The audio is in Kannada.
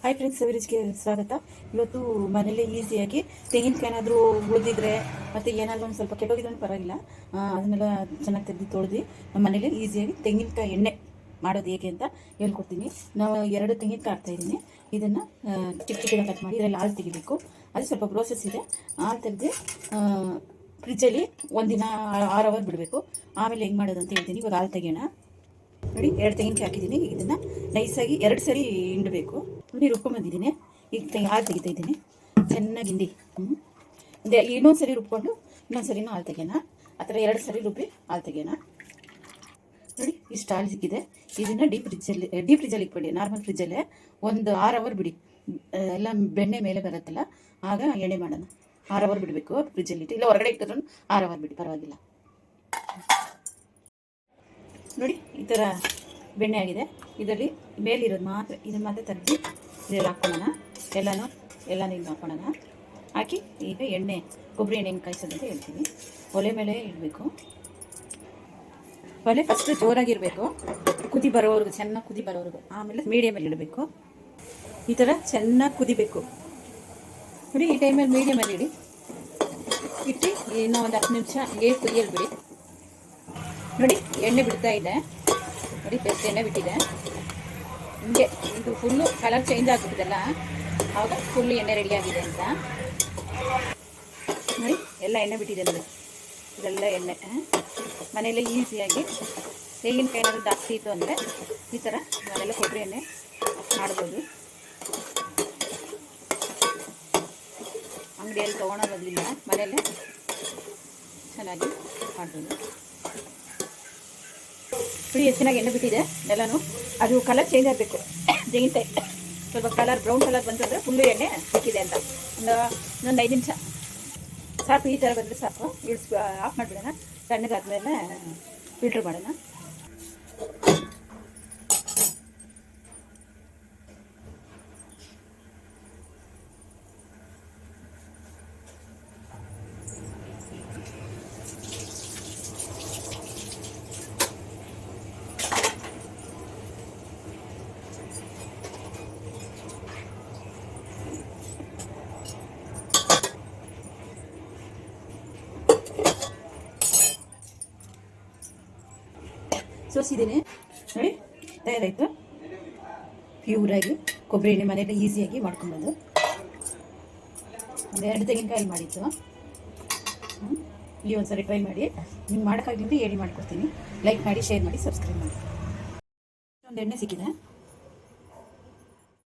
ಹಾಯ್ ಫ್ರೆಂಡ್ಸ್, ಸವಿರುಚಿಗೆ ಸ್ವಾಗತ. ಇವತ್ತು ಮನೇಲಿ ಈಸಿಯಾಗಿ ತೆಂಗಿನಕಾಯಿನಾದರೂ ಉಳಿದಿದ್ರೆ ಮತ್ತು ಏನಾದರೂ ಒಂದು ಸ್ವಲ್ಪ ಕೆಟ್ಟೋಗಿದ್ರೆ ಪರವಾಗಿಲ್ಲ, ಅದನ್ನೆಲ್ಲ ಚೆನ್ನಾಗಿ ತೆಗೆದು ತೊಳೆದು ನಮ್ಮ ಮನೇಲಿ ಈಸಿಯಾಗಿ ತೆಂಗಿನಕಾಯಿ ಎಣ್ಣೆ ಮಾಡೋದು ಹೇಗೆ ಅಂತ ಹೇಳ್ಕೊಡ್ತೀನಿ. ನಾವು 2 ತೆಂಗಿನಕಾಯಿ ಹಾಕ್ತಾಯಿದ್ದೀನಿ. ಇದನ್ನು ಚಿಕ್ಕ ಚಿಕ್ಕದಾಗಿ ಕಟ್ ಮಾಡಿ ಇದರಲ್ಲಿ ಹಾಲು ತೆಗಿಬೇಕು. ಅದು ಸ್ವಲ್ಪ ಪ್ರೋಸೆಸ್ ಇದೆ. ಹಾಲು ತೆಗೆದು ಫ್ರಿಜ್ಜಲ್ಲಿ ಒಂದಿನ 6 ಅವರ್ ಬಿಡಬೇಕು. ಆಮೇಲೆ ಹೆಂಗೆ ಮಾಡೋದು ಅಂತ ಹೇಳ್ತೀನಿ. ಇವಾಗ ಹಾಲು ತೆಗಿಯೋಣ. ನೋಡಿ, 2 ತೆಂಗಿನಕಾಯಿ ಹಾಕಿದ್ದೀನಿ. ಇದನ್ನು ನೈಸಾಗಿ 2 ಸರಿ ಹಿಂಡಬೇಕು. ನೋಡಿ, ರುಬ್ಕೊಂಬಂದಿದ್ದೀನಿ. ಈಗ ಹಾಲು ತೆಗಿತಾ ಇದ್ದೀನಿ ಚೆನ್ನಾಗಿ ಹಿಂಡಿ. ಇನ್ನೊಂದು ಸರಿ ರುಬ್ಕೊಂಡು ಇನ್ನೊಂದು ಸರಿನೂ ಹಾಲು ತೆಗೆಯೋಣ. ಆ ಥರ 2 ಸರಿ ರುಬ್ಬಿ ಹಾಲು ತೆಗೆಯೋಣ. ನೋಡಿ, ಇಷ್ಟು ಹಾಲು ಸಿಕ್ಕಿದೆ. ಇದನ್ನು ಡೀಪ್ ಫ್ರಿಜ್ಜಲ್ಲಿ ಇಟ್ಬಿಡಿ. ನಾರ್ಮಲ್ ಫ್ರಿಜ್ಜಲ್ಲೇ ಒಂದು 6 ಅವರ್ ಬಿಡಿ. ಎಲ್ಲ ಬೆಣ್ಣೆ ಮೇಲೆ ಬರುತ್ತಲ್ಲ, ಆಗ ಎಣ್ಣೆ ಮಾಡೋಣ. 6 ಅವರ್ ಬಿಡಬೇಕು ಫ್ರಿಜ್ಜಲ್ಲಿ ಇಟ್ಟು. ಇಲ್ಲ ಹೊರಗಡೆ ಇಟ್ಟಿದ್ರು 6 ಅವರ್ ಬಿಡಿ, ಪರವಾಗಿಲ್ಲ. ನೋಡಿ, ಈ ಥರ ಬೆಣ್ಣೆ ಆಗಿದೆ. ಇದರಲ್ಲಿ ಮೇಲಿರೋದು ಮಾತ್ರ, ಇದನ್ನು ಮಾತ್ರ ತೆಗೆದು ಇದೆಲ್ಲ ಹಾಕ್ಕೊಳ್ಳೋಣ. ಎಲ್ಲನೂ ಹಿಂಗೆ ಹಾಕ್ಕೊಳ್ಳೋಣ. ಹಾಕಿ ಈಗ ಕೊಬ್ಬರಿ ಎಣ್ಣೆ ಹೆಂಗೆ ಕಾಯಿಸೋದು ಅಂತ ಹೇಳ್ತೀನಿ. ಒಲೆ ಮೇಲೆ ಇಡಬೇಕು. ಒಲೆ ಫಸ್ಟು ಜೋರಾಗಿರಬೇಕು, ಕುದಿ ಬರೋವರೆಗೂ, ಚೆನ್ನಾಗಿ ಕುದಿ ಬರೋವರೆಗೂ. ಆಮೇಲೆ ಮೀಡಿಯಮಲ್ಲಿ ಇಡಬೇಕು. ಈ ಥರ ಚೆನ್ನಾಗಿ ಕುದಿಬೇಕು. ನೋಡಿ, ಈ ಟೈಮಲ್ಲಿ ಮೀಡಿಯಮಲ್ಲಿ ಇಟ್ಟು ಇನ್ನೂ ಒಂದು 10 ನಿಮಿಷ ಹಂಗೆ ಕುದಿಯಲ್ಲಿ ಬಿಡಿ. ನೋಡಿ, ಎಣ್ಣೆ ಬಿಡ್ತಾ ಇದೆ. ನೋಡಿ, ಬೆಸ್ಟ್ ಎಣ್ಣೆ ಬಿಟ್ಟಿದೆ. ಹಿಂಗೆ ಇದು ಫುಲ್ಲು ಕಲರ್ ಚೇಂಜ್ ಆಗಿಬಿಟ್ಟಿದೆಲ್ಲ, ಆವಾಗ ಫುಲ್ಲು ಎಣ್ಣೆ ರೆಡಿಯಾಗಿದೆ ಅಂತ. ನೋಡಿ, ಎಲ್ಲ ಎಣ್ಣೆ ಬಿಟ್ಟಿದೆ. ನೋಡಿ, ಇದೆಲ್ಲ ಎಣ್ಣೆ. ಮನೆಯಲ್ಲೇ ಈಸಿಯಾಗಿ ತೆಂಗಿನಕಾಯಿ ಏನಾದರೂ ಜಾಸ್ತಿ ಇತ್ತು ಅಂದರೆ ಈ ಥರ ಮನೆಯಲ್ಲೇ ಕೊಬ್ಬರಿ ಎಣ್ಣೆ ಮಾಡ್ಬೋದು. ಅಂಗಡಿಯಲ್ಲಿ ತೊಗೊಳೋದಿಲ್ಲ, ಮನೆಯಲ್ಲೇ ಚೆನ್ನಾಗಿ ಮಾಡ್ಬೋದು. ನೋಡಿ, ಎಷ್ಟು ಚೆನ್ನಾಗಿ ಎಣ್ಣೆ ಬಿಟ್ಟಿದೆ ಎಲ್ಲನೂ. ಅದು ಕಲರ್ ಚೇಂಜ್ ಆಗಬೇಕು. ತೆಂಗಿನಕಾಯಿ ಸ್ವಲ್ಪ ಕಲರ್ ಬ್ರೌನ್ ಕಲರ್ ಬಂತಂದರೆ ಫುಲ್ಲು ಎಣ್ಣೆ ಸಿಕ್ಕಿದೆ ಅಂತ. ಇನ್ನೊಂದು 5 ನಿಮಿಷ ಸಾಕು. ಈ ಥರ ಬಂದರೆ ಸಾಕು. ಆಫ್ ಮಾಡಿಬಿಡೋಣ. ತಣ್ಣಗಾದ್ಮೇಲೆ ಫಿಲ್ಟ್ರ್ ಮಾಡೋಣ. ಸೋಸಿದ್ದೀನಿ. ನೋಡಿ, ತಯಾರಾಯಿತು. ಪ್ಯೂರಾಗಿ ಕೊಬ್ಬರಿ ಎಣ್ಣೆ ಮನೆಯಲ್ಲಿ ಈಸಿಯಾಗಿ ಮಾಡ್ಕೊಬೋದು. ಒಂದು 2 ತೆಂಗಿನಕಾಯಿ ಮಾಡಿತ್ತು. ಇಲ್ಲಿ ಒಂದು ಸರಿ ಟ್ರೈ ಮಾಡಿ. ನಿಮ್ಗೆ ಮಾಡೋಕ್ಕಾಗಿದ್ರೆ ಹೇಳಿ ಮಾಡ್ಕೊಡ್ತೀನಿ. ಲೈಕ್ ಮಾಡಿ, ಶೇರ್ ಮಾಡಿ, ಸಬ್ಸ್ಕ್ರೈಬ್ ಮಾಡಿ. ಒಂದು ಎಣ್ಣೆ ಸಿಕ್ಕಿದೆ.